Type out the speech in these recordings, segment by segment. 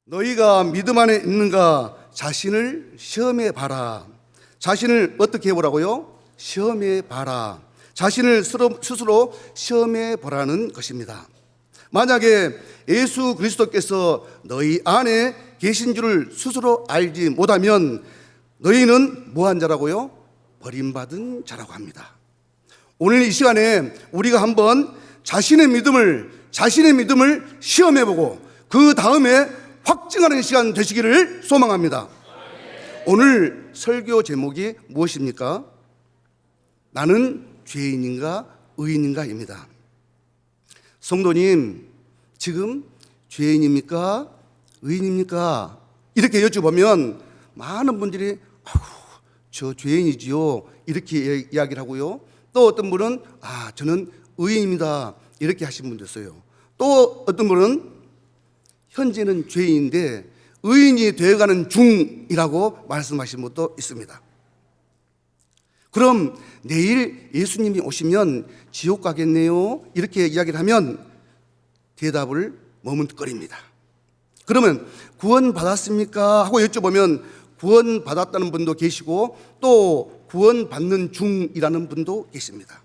너희가 믿음 안에 있는가 자신을 시험해 봐라. 자신을 어떻게 해보라고요? 시험해 봐라. 자신을 스스로 시험해 보라는 것입니다. 만약에 예수 그리스도께서 너희 안에 계신 줄을 스스로 알지 못하면 너희는 뭐한 자라고요? 버림받은 자라고 합니다. 오늘 이 시간에 우리가 한번 자신의 믿음을 시험해보고 그 다음에 확증하는 시간 되시기를 소망합니다. 오늘 설교 제목이 무엇입니까? 나는 죄인인가 의인인가입니다. 성도님, 지금 죄인입니까? 의인입니까? 이렇게 여쭤보면 많은 분들이 저 죄인이지요 이렇게 이야기를 하고요. 또 어떤 분은 저는 의인입니다 이렇게 하신 분도 있어요. 또 어떤 분은 현재는 죄인인데 의인이 되어가는 중이라고 말씀하신 분도 있습니다. 그럼 내일 예수님이 오시면 지옥 가겠네요 이렇게 이야기를 하면 대답을 머뭇거립니다. 그러면 구원받았습니까? 하고 여쭤보면 구원받았다는 분도 계시고 또 구원받는 중이라는 분도 계십니다.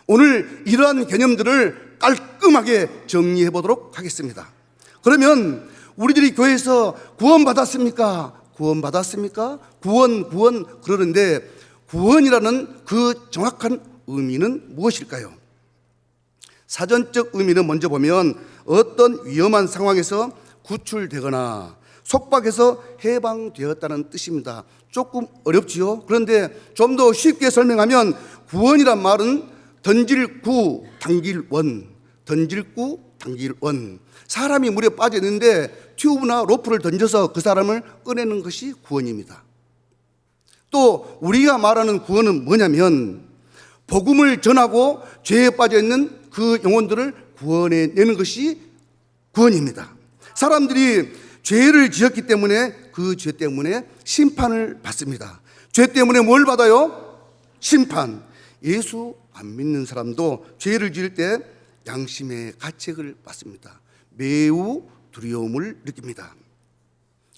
오늘 이러한 개념들을 깔끔하게 정리해 보도록 하겠습니다. 그러면 우리들이 교회에서 구원받았습니까? 구원받았습니까? 구원 그러는데 구원이라는 그 정확한 의미는 무엇일까요? 사전적 의미는 먼저 보면 어떤 위험한 상황에서 구출되거나 속박에서 해방되었다는 뜻입니다. 조금 어렵지요? 그런데 좀 더 쉽게 설명하면 구원이란 말은 던질 구 당길 원, 사람이 물에 빠져 있는데 튜브나 로프를 던져서 그 사람을 꺼내는 것이 구원입니다. 또 우리가 말하는 구원은 뭐냐면 복음을 전하고 죄에 빠져 있는 그 영혼들을 구원해내는 것이 구원입니다. 사람들이 죄를 지었기 때문에 그 죄 때문에 심판을 받습니다. 죄 때문에 뭘 받아요? 심판. 예수 안 믿는 사람도 죄를 지을 때 양심의 가책을 받습니다. 매우 두려움을 느낍니다.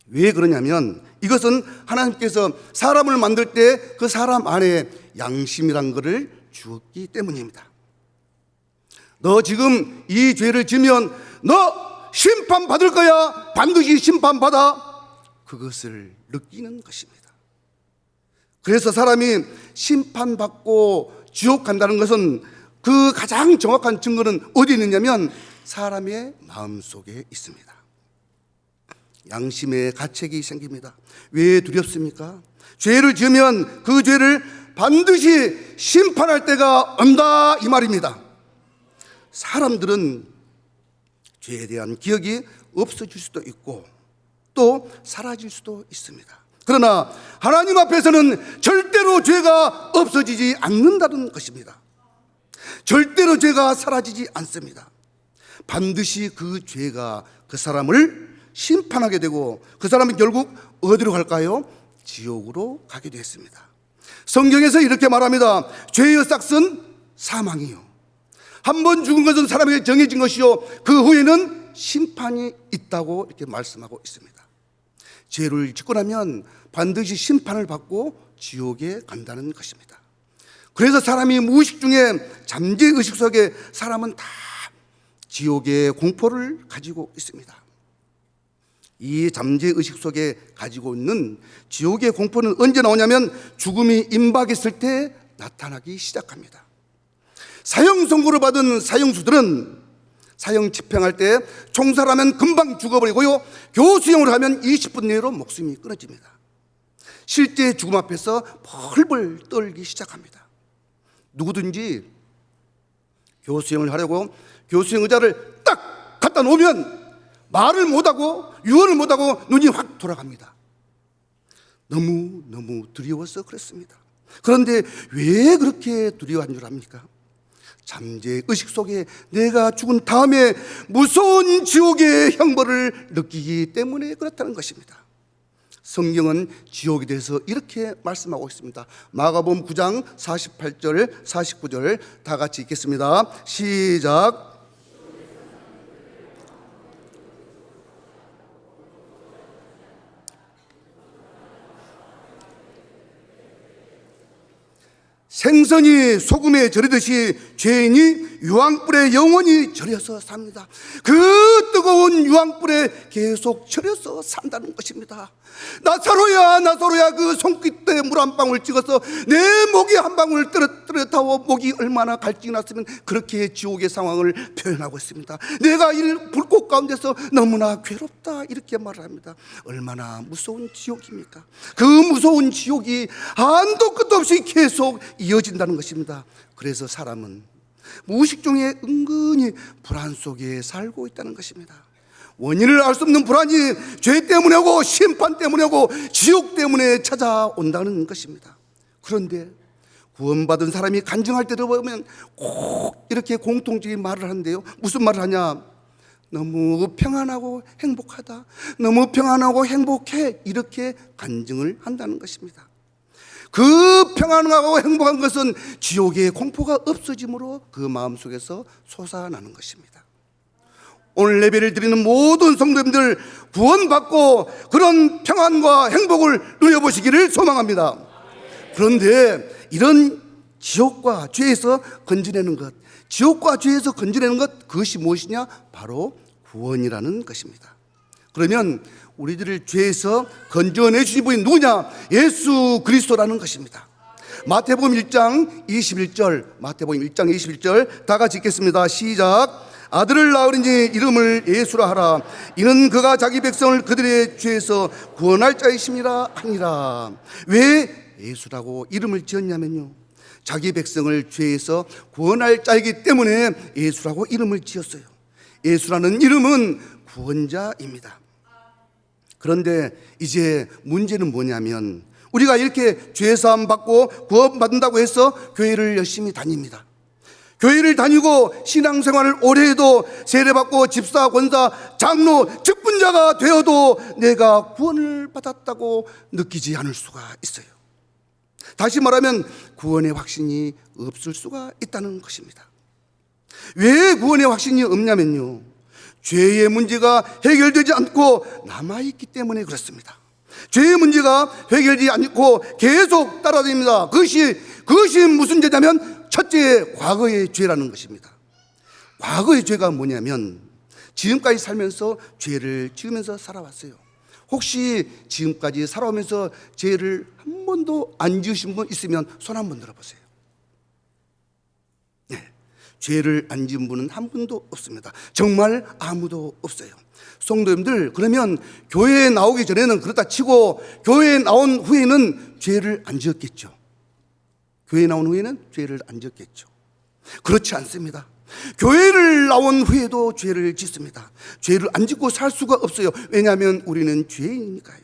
왜 그러냐면 이것은 하나님께서 사람을 만들 때 그 사람 안에 양심이란 것을 주었기 때문입니다. 너 지금 이 죄를 지면 너 심판받을 거야. 반드시 심판받아. 그것을 느끼는 것입니다. 그래서 사람이 심판받고 지옥 간다는 것은 그 가장 정확한 증거는 어디 있느냐면 사람의 마음속에 있습니다. 양심의 가책이 생깁니다. 왜 두렵습니까? 죄를 지으면 그 죄를 반드시 심판할 때가 온다 이 말입니다. 사람들은 죄에 대한 기억이 없어질 수도 있고 또 사라질 수도 있습니다. 그러나 하나님 앞에서는 절대로 죄가 없어지지 않는다는 것입니다. 절대로 죄가 사라지지 않습니다. 반드시 그 죄가 그 사람을 심판하게 되고 그 사람은 결국 어디로 갈까요? 지옥으로 가게 되었습니다. 성경에서 이렇게 말합니다. 죄의 싹은 사망이요. 한 번 죽은 것은 사람에게 정해진 것이요 그 후에는 심판이 있다고 이렇게 말씀하고 있습니다. 죄를 짓고 나면 반드시 심판을 받고 지옥에 간다는 것입니다. 그래서 사람이 무의식 중에 잠재의식 속에 사람은 다 지옥의 공포를 가지고 있습니다. 이 잠재의식 속에 가지고 있는 지옥의 공포는 언제 나오냐면 죽음이 임박했을 때 나타나기 시작합니다. 사형 선고를 받은 사형수들은 사형 집행할 때 총살하면 금방 죽어버리고요 교수형을 하면 20분 내로 목숨이 끊어집니다. 실제 죽음 앞에서 벌벌 떨기 시작합니다. 누구든지 교수형을 하려고 교수형 의자를 딱 갖다 놓으면 말을 못하고 유언을 못하고 눈이 확 돌아갑니다. 너무 두려워서 그렇습니다. 그런데 왜 그렇게 두려워한 줄 압니까? 잠재의식 속에 내가 죽은 다음에 무서운 지옥의 형벌을 느끼기 때문에 그렇다는 것입니다. 성경은 지옥에 대해서 이렇게 말씀하고 있습니다. 마가복음 9장 48절 49절 다 같이 읽겠습니다. 시작. 생선이 소금에 절이듯이 죄인이 유황불에 영원히 절여서 삽니다. 그 뜨거운 유황불에 계속 절여서 산다는 것입니다. 나사로야 나사로야, 그 손끝에 물 한 방울 찍어서 내 목이 한 방울 떨어뜨렸다고 목이 얼마나 갈증이 났으면 그렇게 지옥의 상황을 표현하고 있습니다. 내가 이 불꽃 가운데서 너무나 괴롭다, 이렇게 말을 합니다. 얼마나 무서운 지옥입니까? 그 무서운 지옥이 한도 끝도 없이 계속 이어진다는 것입니다. 그래서 사람은 무의식 중에 은근히 불안 속에 살고 있다는 것입니다. 원인을 알 수 없는 불안이 죄 때문에 오고 심판 때문에 오고 지옥 때문에 찾아온다는 것입니다. 그런데 구원받은 사람이 간증할 때도 보면 꼭 이렇게 공통적인 말을 하는데요. 무슨 말을 하냐? 너무 평안하고 행복하다, 너무 평안하고 행복해, 이렇게 간증을 한다는 것입니다. 그 평안하고 행복한 것은 지옥의 공포가 없어짐으로 그 마음속에서 솟아나는 것입니다. 오늘 예배를 드리는 모든 성도님들 구원받고 그런 평안과 행복을 누려보시기를 소망합니다. 그런데 이런 지옥과 죄에서 건져내는 것, 지옥과 죄에서 건져내는 것, 그것이 무엇이냐? 바로 구원이라는 것입니다. 그러면 우리들을 죄에서 건져내 주신 분이 누구냐? 예수 그리스도라는 것입니다. 마태복음 1장 21절, 마태복음 1장 21절 다 같이 읽겠습니다. 시작. 아들을 낳으리니 이름을 예수라 하라. 이는 그가 자기 백성을 그들의 죄에서 구원할 자이심이라 하니라. 왜 예수라고 이름을 지었냐면요, 자기 백성을 죄에서 구원할 자이기 때문에 예수라고 이름을 지었어요. 예수라는 이름은 구원자입니다. 그런데 이제 문제는 뭐냐면, 우리가 이렇게 죄사함 받고 구원받는다고 해서 교회를 열심히 다닙니다. 교회를 다니고 신앙생활을 오래 해도 세례받고 집사, 권사, 장로, 직분자가 되어도 내가 구원을 받았다고 느끼지 않을 수가 있어요. 다시 말하면 구원의 확신이 없을 수가 있다는 것입니다. 왜 구원의 확신이 없냐면요, 죄의 문제가 해결되지 않고 남아있기 때문에 그렇습니다. 죄의 문제가 해결되지 않고 계속 따라다닙니다. 그것이 무슨 죄냐면 첫째, 과거의 죄라는 것입니다. 과거의 죄가 뭐냐면 지금까지 살면서 죄를 지으면서 살아왔어요. 혹시 지금까지 살아오면서 죄를 한 번도 안 지으신 분 있으면 손 한번 들어보세요. 네, 죄를 안 지은 분은 한 분도 없습니다. 정말 아무도 없어요. 성도님들, 그러면 교회에 나오기 전에는 그렇다 치고 교회에 나온 후에는 죄를 안 지었겠죠. 교회에 나온 후에는 죄를 안 지었겠죠. 그렇지 않습니다. 교회를 나온 후에도 죄를 짓습니다. 죄를 안 짓고 살 수가 없어요. 왜냐하면 우리는 죄인이니까요.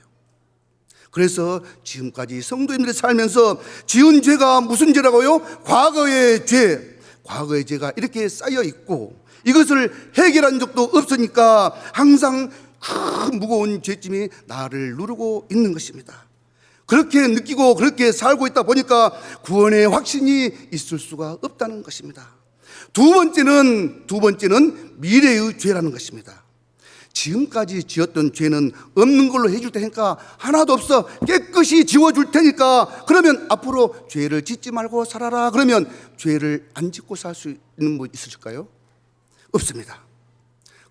그래서 지금까지 성도님들이 살면서 지은 죄가 무슨 죄라고요? 과거의 죄. 과거의 죄가 이렇게 쌓여 있고 이것을 해결한 적도 없으니까 항상 큰 무거운 죄짐이 나를 누르고 있는 것입니다. 그렇게 느끼고 그렇게 살고 있다 보니까 구원의 확신이 있을 수가 없다는 것입니다. 두 번째는 미래의 죄라는 것입니다. 지금까지 지었던 죄는 없는 걸로 해줄 테니까, 하나도 없어, 깨끗이 지워줄 테니까, 그러면 앞으로 죄를 짓지 말고 살아라. 그러면 죄를 안 짓고 살 수 있는 분 있으실까요? 없습니다.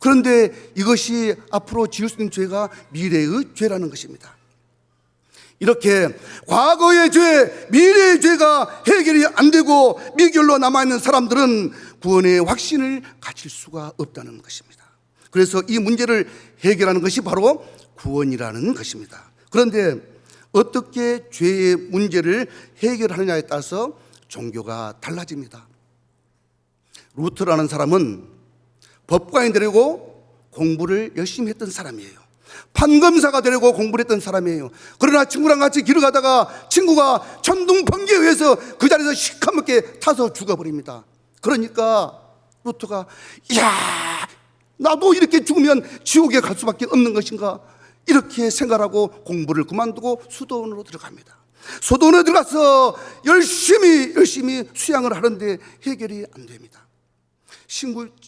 그런데 이것이 앞으로 지을 수 있는 죄가 미래의 죄라는 것입니다. 이렇게 과거의 죄, 미래의 죄가 해결이 안 되고 미결로 남아있는 사람들은 구원의 확신을 가질 수가 없다는 것입니다. 그래서 이 문제를 해결하는 것이 바로 구원이라는 것입니다. 그런데 어떻게 죄의 문제를 해결하느냐에 따라서 종교가 달라집니다. 루터라는 사람은 법관이 되려고 공부를 열심히 했던 사람이에요. 판검사가 되려고 공부를 했던 사람이에요. 그러나 친구랑 같이 길을 가다가 친구가 천둥 번개에 의해서 그 자리에서 시커멓게 타서 죽어버립니다. 그러니까 루터가, 이야, 나도 이렇게 죽으면 지옥에 갈 수밖에 없는 것인가, 이렇게 생각하고 공부를 그만두고 수도원으로 들어갑니다. 수도원에 들어가서 열심히 수양을 하는데 해결이 안 됩니다.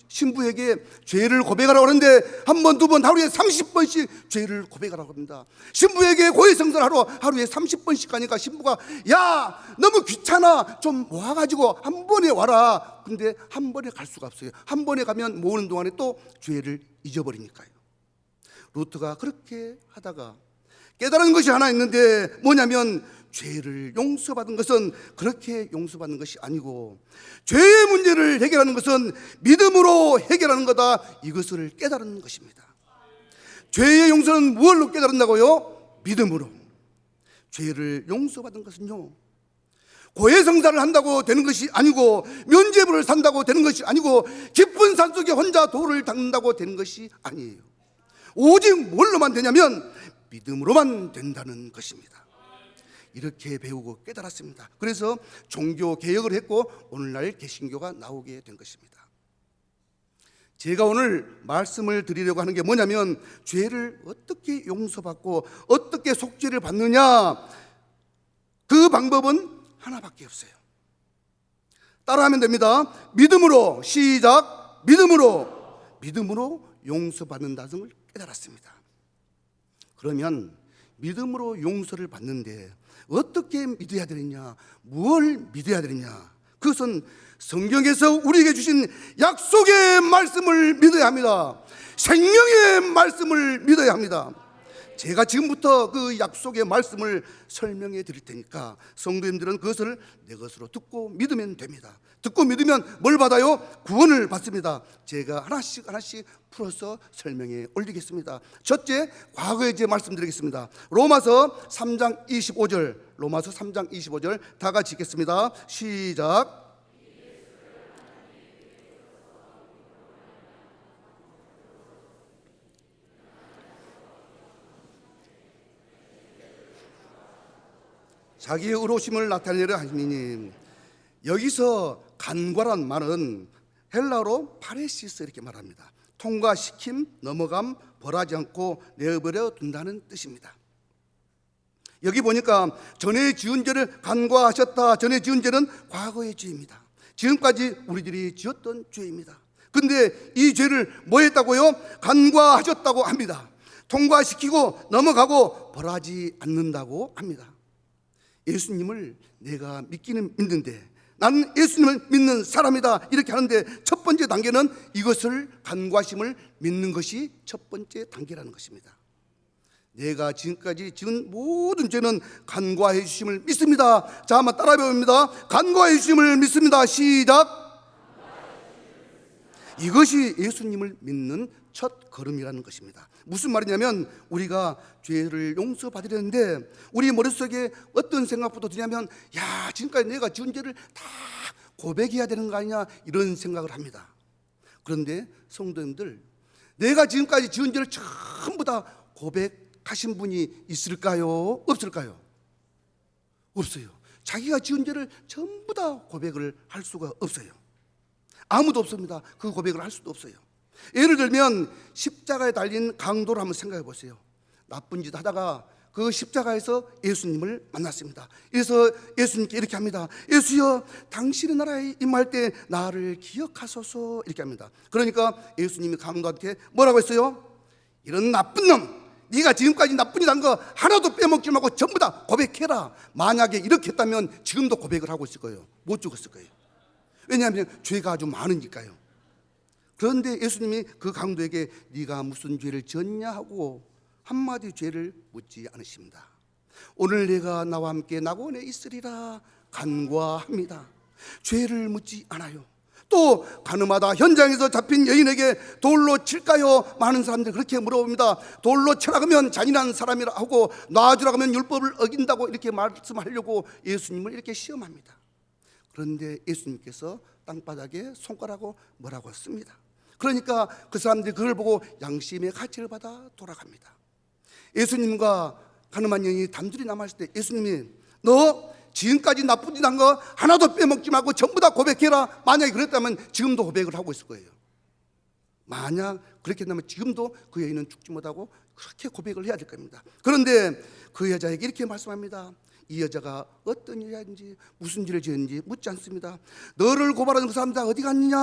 신부에게 죄를 고백하라고 하는데 한 번, 두 번, 하루에 30번씩 죄를 고백하라고 합니다. 신부에게 고해성사를 하루에 30번씩 가니까 신부가 야 너무 귀찮아 좀 모아가지고 한 번에 와라. 근데 한 번에 갈 수가 없어요. 한 번에 가면 모으는 동안에 또 죄를 잊어버리니까요. 루트가 그렇게 하다가 깨달은 것이 하나 있는데 뭐냐면 죄를 용서받은 것은 그렇게 용서받는 것이 아니고 죄의 문제를 해결하는 것은 믿음으로 해결하는 거다. 이것을 깨달은 것입니다. 죄의 용서는 무엇로 깨달은다고요? 믿음으로. 죄를 용서받은 것은요 고해성사를 한다고 되는 것이 아니고 면죄부를 산다고 되는 것이 아니고 깊은 산속에 혼자 돌을 닦는다고 되는 것이 아니에요. 오직 뭘로만 되냐면 믿음으로만 된다는 것입니다. 이렇게 배우고 깨달았습니다. 그래서 종교 개혁을 했고 오늘날 개신교가 나오게 된 것입니다. 제가 오늘 말씀을 드리려고 하는 게 뭐냐면 죄를 어떻게 용서받고 어떻게 속죄를 받느냐, 그 방법은 하나밖에 없어요. 따라하면 됩니다. 믿음으로, 시작. 믿음으로 용서받는다는 것을 깨달았습니다. 그러면 믿음으로 용서를 받는데 어떻게 믿어야 되느냐, 뭘 믿어야 되느냐, 그것은 성경에서 우리에게 주신 약속의 말씀을 믿어야 합니다. 생명의 말씀을 믿어야 합니다. 제가 지금부터 그 약속의 말씀을 설명해 드릴 테니까 성도님들은 그것을 내 것으로 듣고 믿으면 됩니다. 듣고 믿으면 뭘 받아요? 구원을 받습니다. 제가 하나씩 풀어서 설명해 올리겠습니다. 첫째, 과거에 제 말씀드리겠습니다. 로마서 3장 25절 다 같이 읽겠습니다. 시작. 자기의 의로우심을 나타내려 하시니, 여기서 간과란 말은 헬라어로 파레시스 이렇게 말합니다. 통과시킴, 넘어감, 벌하지 않고 내버려 둔다는 뜻입니다. 여기 보니까 전에 지은 죄를 간과하셨다. 전에 지은 죄는 과거의 죄입니다. 지금까지 우리들이 지었던 죄입니다. 근데 이 죄를 뭐 했다고요? 간과하셨다고 합니다. 통과시키고 넘어가고 벌하지 않는다고 합니다. 예수님을 내가 믿기는 믿는데 나는 예수님을 믿는 사람이다 이렇게 하는데 첫 번째 단계는 이것을 간과심을 믿는 것이 첫 번째 단계라는 것입니다. 내가 지금까지 지은 모든 죄는 간과해 주심을 믿습니다. 자, 한번 따라 배웁니다. 간과해 주심을 믿습니다. 시작. 이것이 예수님을 믿는 첫 걸음이라는 것입니다. 무슨 말이냐면 우리가 죄를 용서받으려는데 우리 머릿속에 어떤 생각부터 드냐면 야, 지금까지 내가 지은 죄를 다 고백해야 되는 거 아니냐 이런 생각을 합니다. 그런데 성도님들, 내가 지금까지 지은 죄를 전부 다 고백하신 분이 있을까요? 없을까요? 없어요. 자기가 지은 죄를 전부 다 고백을 할 수가 없어요. 아무도 없습니다. 그 고백을 할 수도 없어요. 예를 들면 십자가에 달린 강도를 한번 생각해 보세요. 나쁜 짓 하다가 그 십자가에서 예수님을 만났습니다. 그래서 예수님께 이렇게 합니다. 예수여, 당신의 나라에 임할 때 나를 기억하소서 이렇게 합니다. 그러니까 예수님이 강도한테 뭐라고 했어요? 이런 나쁜 놈, 네가 지금까지 나쁜 짓 한 거 하나도 빼먹지 말고 전부 다 고백해라. 만약에 이렇게 했다면 지금도 고백을 하고 있을 거예요. 못 죽었을 거예요. 왜냐하면 죄가 아주 많으니까요. 그런데 예수님이 그 강도에게 네가 무슨 죄를 지었냐 하고 한마디 죄를 묻지 않으십니다. 오늘 내가 나와 함께 낙원에 있으리라 간과합니다. 죄를 묻지 않아요. 또 가늠하다 현장에서 잡힌 여인에게 돌로 칠까요? 많은 사람들이 그렇게 물어봅니다. 돌로 쳐라 그러면 잔인한 사람이라 하고 놔주라 그러면 율법을 어긴다고 이렇게 말씀하려고 예수님을 이렇게 시험합니다. 그런데 예수님께서 땅바닥에 손가락으로 뭐라고 씁니다. 그러니까 그 사람들이 그걸 보고 양심의 가치를 받아 돌아갑니다. 예수님과 가늠한 여인이 단둘이 남았을 때 예수님이 너 지금까지 나쁜 짓 한 거 하나도 빼먹지 말고 전부 다 고백해라. 만약에 그랬다면 지금도 고백을 하고 있을 거예요. 만약 그렇게 된다면 지금도 그 여인은 죽지 못하고 그렇게 고백을 해야 될 겁니다. 그런데 그 여자에게 이렇게 말씀합니다. 이 여자가 어떤 여자인지 무슨 죄를 지었는지 묻지 않습니다. 너를 고발하는 그 사람 다 어디 갔느냐?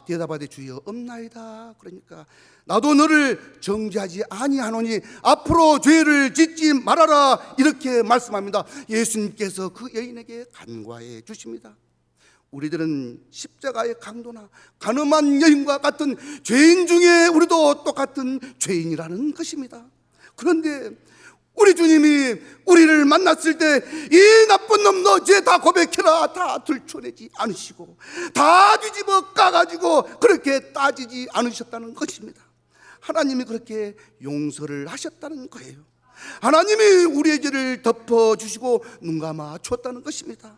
대답하되 주여 없나이다. 그러니까 나도 너를 정죄하지 아니하노니 앞으로 죄를 짓지 말아라, 이렇게 말씀합니다. 예수님께서 그 여인에게 간과해 주십니다. 우리들은 십자가의 강도나 가늠한 여인과 같은 죄인 중에 우리도 똑같은 죄인이라는 것입니다. 그런데 우리 주님이 우리를 만났을 때 이 나쁜 놈 너 죄 다 고백해라 다 들춰내지 않으시고 다 뒤집어 까가지고 그렇게 따지지 않으셨다는 것입니다. 하나님이 그렇게 용서를 하셨다는 거예요. 하나님이 우리의 죄를 덮어주시고 눈 감아 줬다는 것입니다.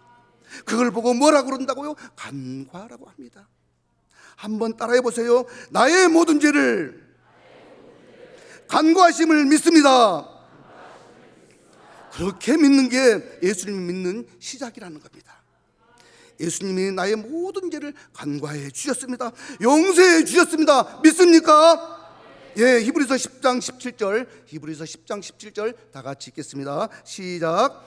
그걸 보고 뭐라고 그런다고요? 간과라고 합니다. 한번 따라해 보세요. 나의 모든 죄를 간과하심을 믿습니다. 그렇게 믿는 게 예수님을 믿는 시작이라는 겁니다. 예수님이 나의 모든 죄를 간과해 주셨습니다. 용서해 주셨습니다. 믿습니까? 예, 히브리서 10장 17절, 히브리서 10장 17절 다 같이 읽겠습니다. 시작.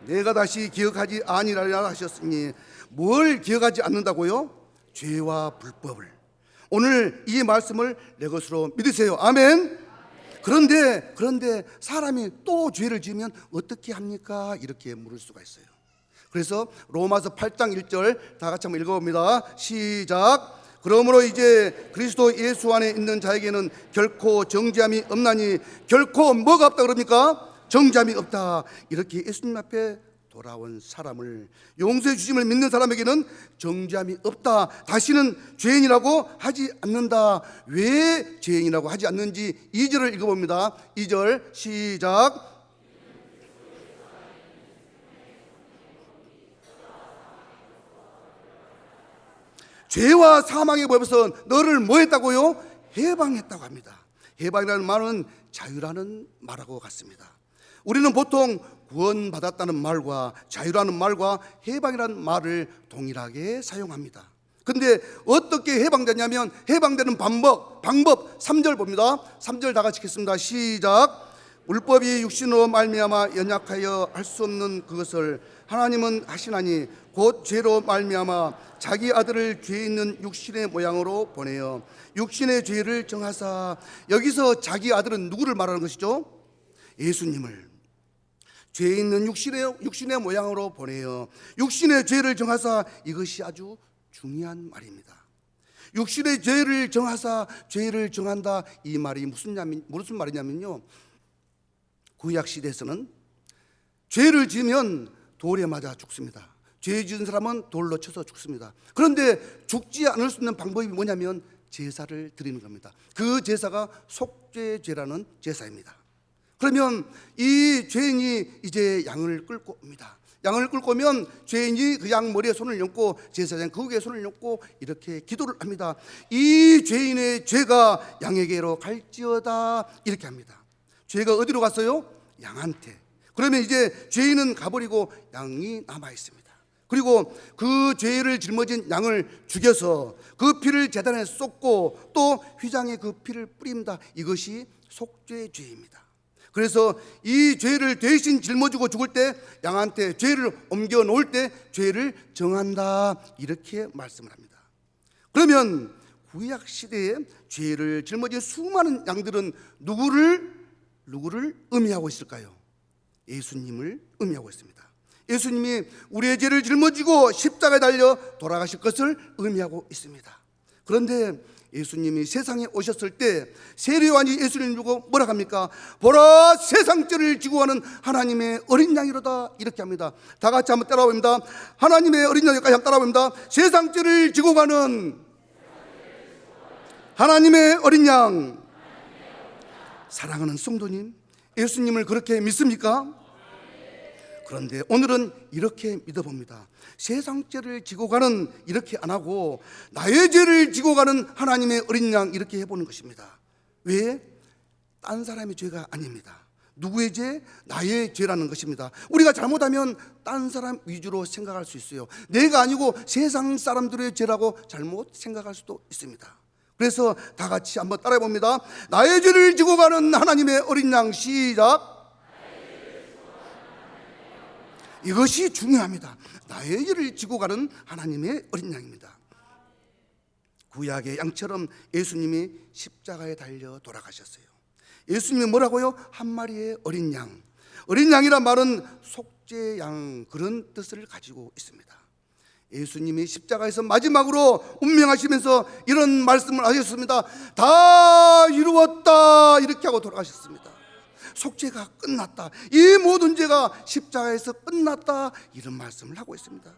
내가 다시 기억하지 아니하리라 하셨으니 뭘 기억하지 않는다고요? 죄와 불법을. 오늘 이 말씀을 내 것으로 믿으세요. 아멘. 그런데 사람이 또 죄를 지으면 어떻게 합니까? 이렇게 물을 수가 있어요. 그래서 로마서 8장 1절 다 같이 한번 읽어봅니다. 시작. 그러므로 이제 그리스도 예수 안에 있는 자에게는 결코 정죄함이 없나니, 결코 뭐가 없다 그럽니까? 정죄함이 없다. 이렇게 예수님 앞에 돌아온 사람을, 용서해 주심을 믿는 사람에게는 정죄함이 없다. 다시는 죄인이라고 하지 않는다. 왜 죄인이라고 하지 않는지 2절을 읽어봅니다. 2절 시작. 죄와 사망의 법에서 너를 뭐 했다고요? 해방했다고 합니다. 해방이라는 말은 자유라는 말하고 같습니다. 우리는 보통 구원받았다는 말과 자유라는 말과 해방이라는 말을 동일하게 사용합니다. 근데 어떻게 해방되냐면, 해방되는 방법 3절 봅니다. 3절 다 같이 읽겠습니다. 시작. 율법이 육신으로 말미암아 연약하여 할 수 없는 그것을 하나님은 하시나니 곧 죄로 말미암아 자기 아들을 죄 있는 육신의 모양으로 보내어 육신의 죄를 정하사. 여기서 자기 아들은 누구를 말하는 것이죠? 예수님을. 죄 있는 육신의 모양으로 보내어 육신의 죄를 정하사. 이것이 아주 중요한 말입니다. 육신의 죄를 정하사, 죄를 정한다. 이 말이 무슨 말이냐면요, 구약 시대에서는 죄를 지으면 돌에 맞아 죽습니다. 죄 지은 사람은 돌로 쳐서 죽습니다. 그런데 죽지 않을 수 있는 방법이 뭐냐면 제사를 드리는 겁니다. 그 제사가 속죄제라는 제사입니다. 그러면 이 죄인이 이제 양을 끌고 옵니다. 양을 끌고 오면 죄인이 그 양 머리에 손을 얹고 제사장 그 위에 손을 얹고 이렇게 기도를 합니다. 이 죄인의 죄가 양에게로 갈지어다, 이렇게 합니다. 죄가 어디로 갔어요? 양한테. 그러면 이제 죄인은 가버리고 양이 남아 있습니다. 그리고 그 죄를 짊어진 양을 죽여서 그 피를 제단에 쏟고 또 휘장에 그 피를 뿌립니다. 이것이 속죄죄입니다. 그래서 이 죄를 대신 짊어지고 죽을 때 양한테 죄를 옮겨 놓을 때 죄를 정한다, 이렇게 말씀을 합니다. 그러면 구약 시대에 죄를 짊어진 수많은 양들은 누구를 의미하고 있을까요? 예수님을 의미하고 있습니다. 예수님이 우리의 죄를 짊어지고 십자가에 달려 돌아가실 것을 의미하고 있습니다. 그런데 예수님이 세상에 오셨을 때 세례요한이 예수님을 보고 뭐라 합니까? 보라, 세상 죄를 지고 가는 하나님의 어린 양이로다, 이렇게 합니다. 다 같이 한번 따라봅니다. 하나님의 어린 양까지 한번 따라봅니다. 세상 죄를 지고 가는 하나님의 어린 양. 사랑하는 성도님, 예수님을 그렇게 믿습니까? 그런데 오늘은 이렇게 믿어봅니다. 세상 죄를 지고 가는, 이렇게 안 하고 나의 죄를 지고 가는 하나님의 어린 양, 이렇게 해보는 것입니다. 왜? 딴 사람의 죄가 아닙니다. 누구의 죄? 나의 죄라는 것입니다. 우리가 잘못하면 딴 사람 위주로 생각할 수 있어요. 내가 아니고 세상 사람들의 죄라고 잘못 생각할 수도 있습니다. 그래서 다 같이 한번 따라해 봅니다. 나의 죄를 지고 가는 하나님의 어린 양. 시작. 이것이 중요합니다. 나의 죄를 지고 가는 하나님의 어린 양입니다. 구약의 양처럼 예수님이 십자가에 달려 돌아가셨어요. 예수님이 뭐라고요? 한 마리의 어린 양. 어린 양이란 말은 속죄양, 그런 뜻을 가지고 있습니다. 예수님이 십자가에서 마지막으로 운명하시면서 이런 말씀을 하셨습니다. 다 이루었다, 이렇게 하고 돌아가셨습니다. 속죄가 끝났다, 이 모든 죄가 십자가에서 끝났다, 이런 말씀을 하고 있습니다.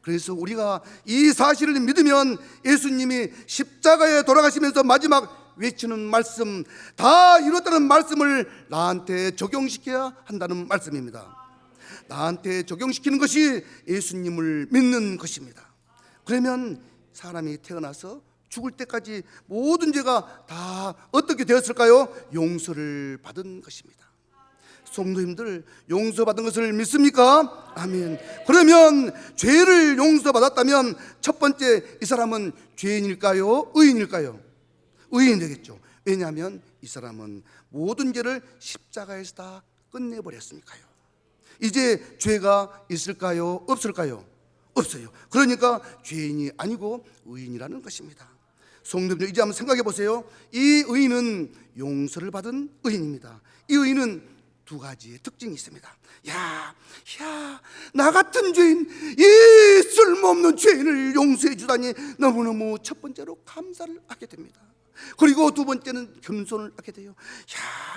그래서 우리가 이 사실을 믿으면 예수님이 십자가에 돌아가시면서 마지막 외치는 말씀, 다 이뤘다는 말씀을 나한테 적용시켜야 한다는 말씀입니다. 나한테 적용시키는 것이 예수님을 믿는 것입니다. 그러면 사람이 태어나서 죽을 때까지 모든 죄가 다 어떻게 되었을까요? 용서를 받은 것입니다. 성도님들, 용서받은 것을 믿습니까? 아멘. 그러면 죄를 용서받았다면 첫 번째, 이 사람은 죄인일까요? 의인일까요? 의인이 되겠죠. 왜냐하면 이 사람은 모든 죄를 십자가에서 다 끝내버렸으니까요. 이제 죄가 있을까요? 없을까요? 없어요. 그러니까 죄인이 아니고 의인이라는 것입니다. 성도님들, 이제 한번 생각해 보세요. 이 의인은 용서를 받은 의인입니다. 이 의인은 두 가지의 특징이 있습니다. 나 같은 죄인, 이 쓸모없는 죄인을 용서해 주다니 너무너무 첫 번째로 감사를 하게 됩니다. 그리고 두 번째는 겸손을 하게 돼요.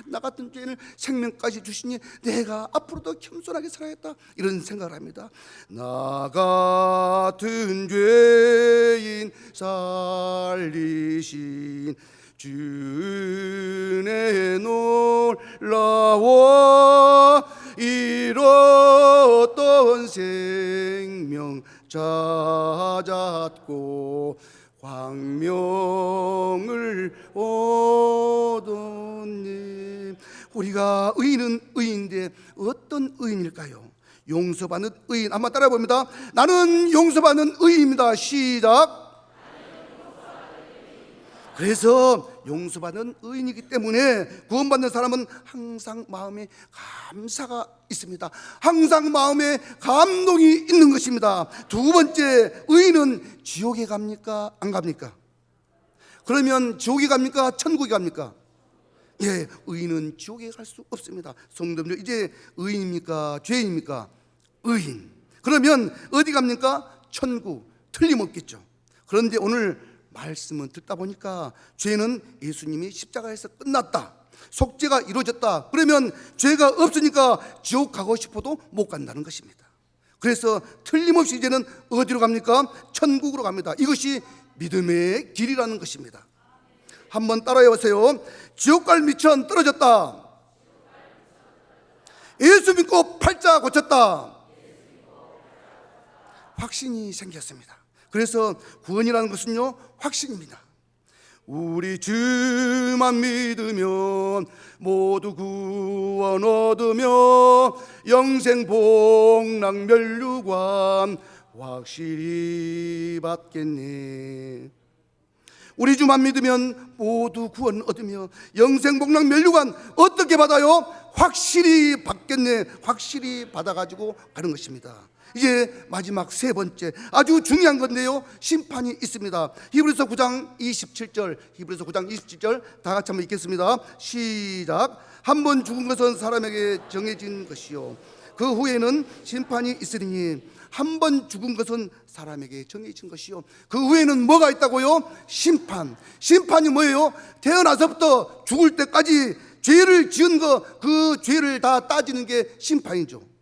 나 같은 죄인을 생명까지 주시니 내가 앞으로도 겸손하게 살아야겠다, 이런 생각을 합니다. 나 같은 죄인 살리신 주의 놀라워 잃었던 생명 찾았고 광명을 얻었네. 우리가 의인은 의인인데 어떤 의인일까요? 용서받는 의인. 한번 따라해 봅니다. 나는 용서받는 의인입니다. 시작. 그래서 용서받는 의인이기 때문에 구원받는 사람은 항상 마음에 감사가 있습니다. 항상 마음에 감동이 있는 것입니다. 두 번째, 의인은 지옥에 갑니까? 안 갑니까? 그러면 지옥에 갑니까? 천국에 갑니까? 예, 의인은 지옥에 갈 수 없습니다. 성도님들, 이제 의인입니까? 죄인입니까? 의인. 그러면 어디 갑니까? 천국. 틀림없겠죠. 그런데 오늘 말씀은 듣다 보니까 죄는 예수님이 십자가에서 끝났다, 속죄가 이루어졌다, 그러면 죄가 없으니까 지옥 가고 싶어도 못 간다는 것입니다. 그래서 틀림없이 이제는 어디로 갑니까? 천국으로 갑니다. 이것이 믿음의 길이라는 것입니다. 한번 따라해 보세요. 지옥 갈 미천 떨어졌다, 예수 믿고 팔자 고쳤다, 확신이 생겼습니다. 그래서 구원이라는 것은요, 확신입니다. 우리 주만 믿으면 모두 구원 얻으며 영생 복락 멸류관 확실히 받겠네. 우리 주만 믿으면 모두 구원 얻으며 영생 복락 멸류관 어떻게 받아요? 확실히 받겠네. 확실히 받아가지고 가는 것입니다. 이제 마지막 세 번째, 아주 중요한 건데요, 심판이 있습니다. 히브리서 9장 27절, 히브리서 9장 27절 다 같이 한번 읽겠습니다. 시작. 한 번 죽은 것은 사람에게 정해진 것이요 그 후에는 심판이 있으리니. 한 번 죽은 것은 사람에게 정해진 것이요 그 후에는 뭐가 있다고요? 심판. 심판이 뭐예요? 태어나서부터 죽을 때까지 죄를 지은 거, 그 죄를 다 따지는 게 심판이죠.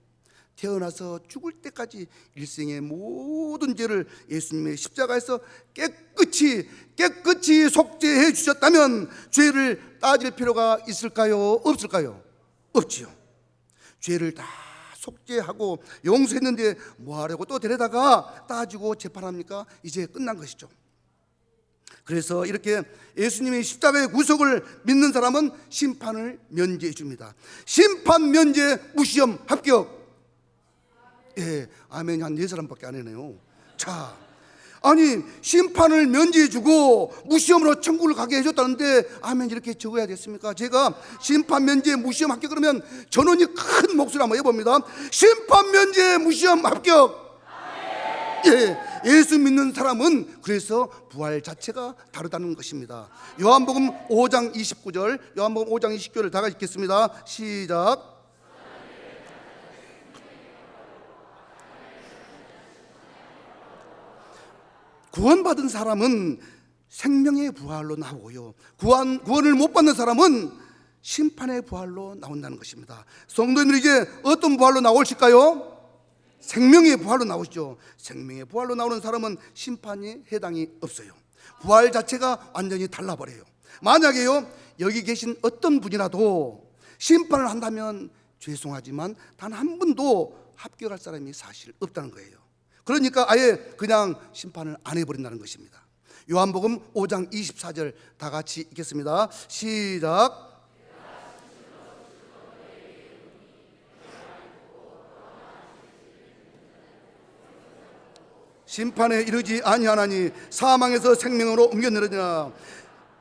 태어나서 죽을 때까지 일생의 모든 죄를 예수님의 십자가에서 깨끗이 속죄해 주셨다면 죄를 따질 필요가 있을까요? 없을까요? 없지요. 죄를 다 속죄하고 용서했는데 뭐하려고 또 데려다가 따지고 재판합니까? 이제 끝난 것이죠. 그래서 이렇게 예수님의 십자가의 구속을 믿는 사람은 심판을 면제해 줍니다. 심판 면제 무시험 합격. 예, 아멘이 한 4사람밖에 안 해네요. 자, 아니 심판을 면제해주고 무시험으로 천국을 가게 해줬다는데 아멘 이렇게 적어야 됐습니까? 제가 심판 면제 무시험 합격 그러면 전원이 큰 목소리 한번 해봅니다. 심판 면제 무시험 합격. 예, 예수 믿는 사람은 그래서 부활 자체가 다르다는 것입니다. 요한복음 5장 29절, 요한복음 5장 29절을 다 같이 읽겠습니다. 시작. 구원받은 사람은 생명의 부활로 나오고요, 구원을 못 받는 사람은 심판의 부활로 나온다는 것입니다. 성도님들 이제 어떤 부활로 나오실까요? 생명의 부활로 나오시죠. 생명의 부활로 나오는 사람은 심판에 해당이 없어요. 부활 자체가 완전히 달라버려요. 만약에요 여기 계신 어떤 분이라도 심판을 한다면 죄송하지만 단 한 분도 합격할 사람이 사실 없다는 거예요. 그러니까 아예 그냥 심판을 안 해버린다는 것입니다. 요한복음 5장 24절 다 같이 읽겠습니다. 시작. 심판에 이르지 아니하나니 사망에서 생명으로 옮겼느니라.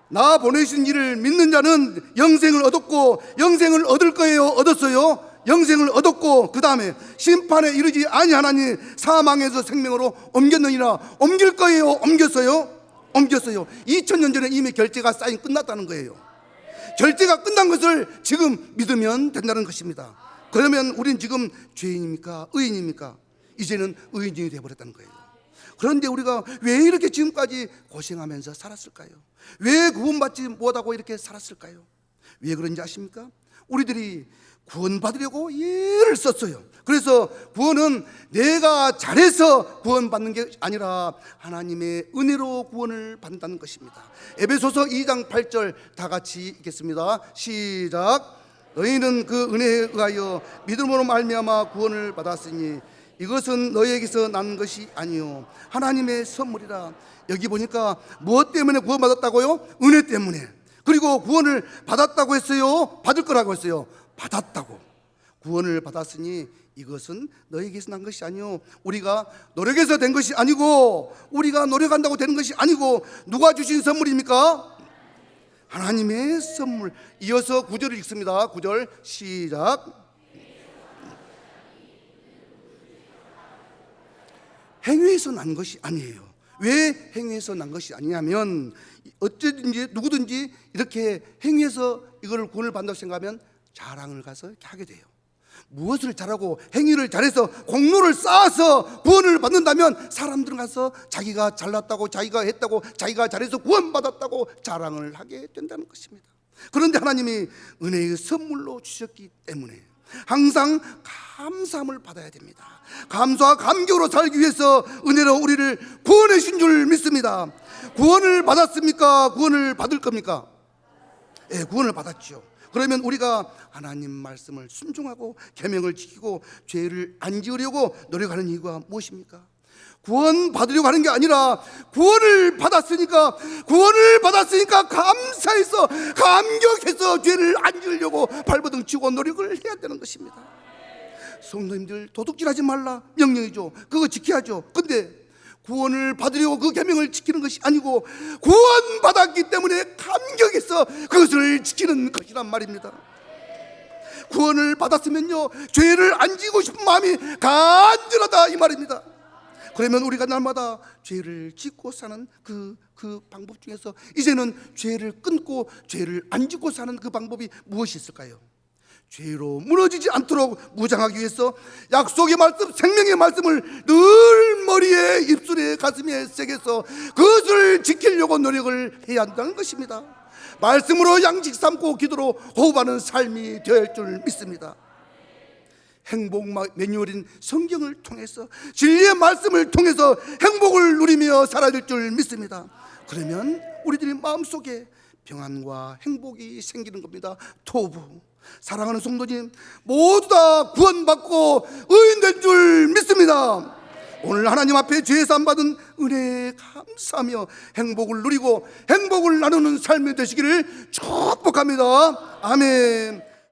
나 보내신 이를 믿는 자는 영생을 얻었고 영생을 얻을 거예요, 얻었어요? 영생을 얻었고 그 다음에 심판에 이르지 아니하나니 사망에서 생명으로 옮겼느니라. 옮길 거예요, 옮겼어요? 옮겼어요. 2000년 전에 이미 결제가 쌓인 끝났다는 거예요. 결제가 끝난 것을 지금 믿으면 된다는 것입니다. 그러면 우린 지금 죄인입니까? 의인입니까? 이제는 의인이 되어버렸다는 거예요. 그런데 우리가 왜 이렇게 지금까지 고생하면서 살았을까요? 왜 구원받지 못하고 이렇게 살았을까요? 왜 그런지 아십니까? 우리들이 구원받으려고 애를 썼어요. 그래서 구원은 내가 잘해서 구원받는 게 아니라 하나님의 은혜로 구원을 받는다는 것입니다. 에베소서 2장 8절 다 같이 읽겠습니다. 시작. 너희는 그 은혜에 의하여 믿음으로 말미암아 구원을 받았으니 이것은 너희에게서 난 것이 아니요 하나님의 선물이라. 여기 보니까 무엇 때문에 구원받았다고요? 은혜 때문에. 그리고 구원을 받았다고 했어요? 받을 거라고 했어요? 받았다고. 구원을 받았으니 이것은 너희에게서 난 것이 아니요 우리가 노력해서 된 것이 아니고 우리가 노력한다고 되는 것이 아니고 누가 주신 선물입니까? 하나님의 선물. 이어서 9절을 읽습니다. 9절 시작. 행위에서 난 것이 아니에요. 왜 행위에서 난 것이 아니냐면 어쨌든지 누구든지 이렇게 행위에서 이걸 구원을 받는다고 생각하면 자랑을 가서 이렇게 하게 돼요. 무엇을 잘하고 행위를 잘해서 공로를 쌓아서 구원을 받는다면 사람들은 가서 자기가 잘났다고, 자기가 했다고, 자기가 잘해서 구원받았다고 자랑을 하게 된다는 것입니다. 그런데 하나님이 은혜의 선물로 주셨기 때문에 항상 감사함을 받아야 됩니다. 감사와 감격으로 살기 위해서 은혜로 우리를 구원해 주신 줄 믿습니다. 구원을 받았습니까? 구원을 받을 겁니까? 예, 구원을 받았죠. 그러면 우리가 하나님 말씀을 순종하고 계명을 지키고 죄를 안 지으려고 노력하는 이유가 무엇입니까? 구원 받으려고 하는 게 아니라 구원을 받았으니까 감사해서 감격해서 죄를 안 지으려고 발버둥 치고 노력을 해야 되는 것입니다. 성도님들 도둑질하지 말라 명령이죠. 그거 지켜야죠. 근데 구원을 받으려고 그 계명을 지키는 것이 아니고 구원받았기 때문에 감격해서 그것을 지키는 것이란 말입니다. 구원을 받았으면요 죄를 안 지고 싶은 마음이 간절하다 이 말입니다. 그러면 우리가 날마다 죄를 짓고 사는 그 방법 중에서 이제는 죄를 끊고 죄를 안 짓고 사는 그 방법이 무엇이 있을까요? 죄로 무너지지 않도록 무장하기 위해서 약속의 말씀, 생명의 말씀을 늘 머리에, 입술에, 가슴에 새겨서 그것을 지키려고 노력을 해야 한다는 것입니다. 말씀으로 양식 삼고 기도로 호흡하는 삶이 되어야 할 줄 믿습니다. 행복 매뉴얼인 성경을 통해서 진리의 말씀을 통해서 행복을 누리며 살아야 될 줄 믿습니다. 그러면 우리들의 마음속에 평안과 행복이 생기는 겁니다. 토부. 사랑하는 성도님, 모두 다 구원받고 의인된 줄 믿습니다. 오늘 하나님 앞에 죄 사함 받은 은혜에 감사하며 행복을 누리고 행복을 나누는 삶이 되시기를 축복합니다. 아멘.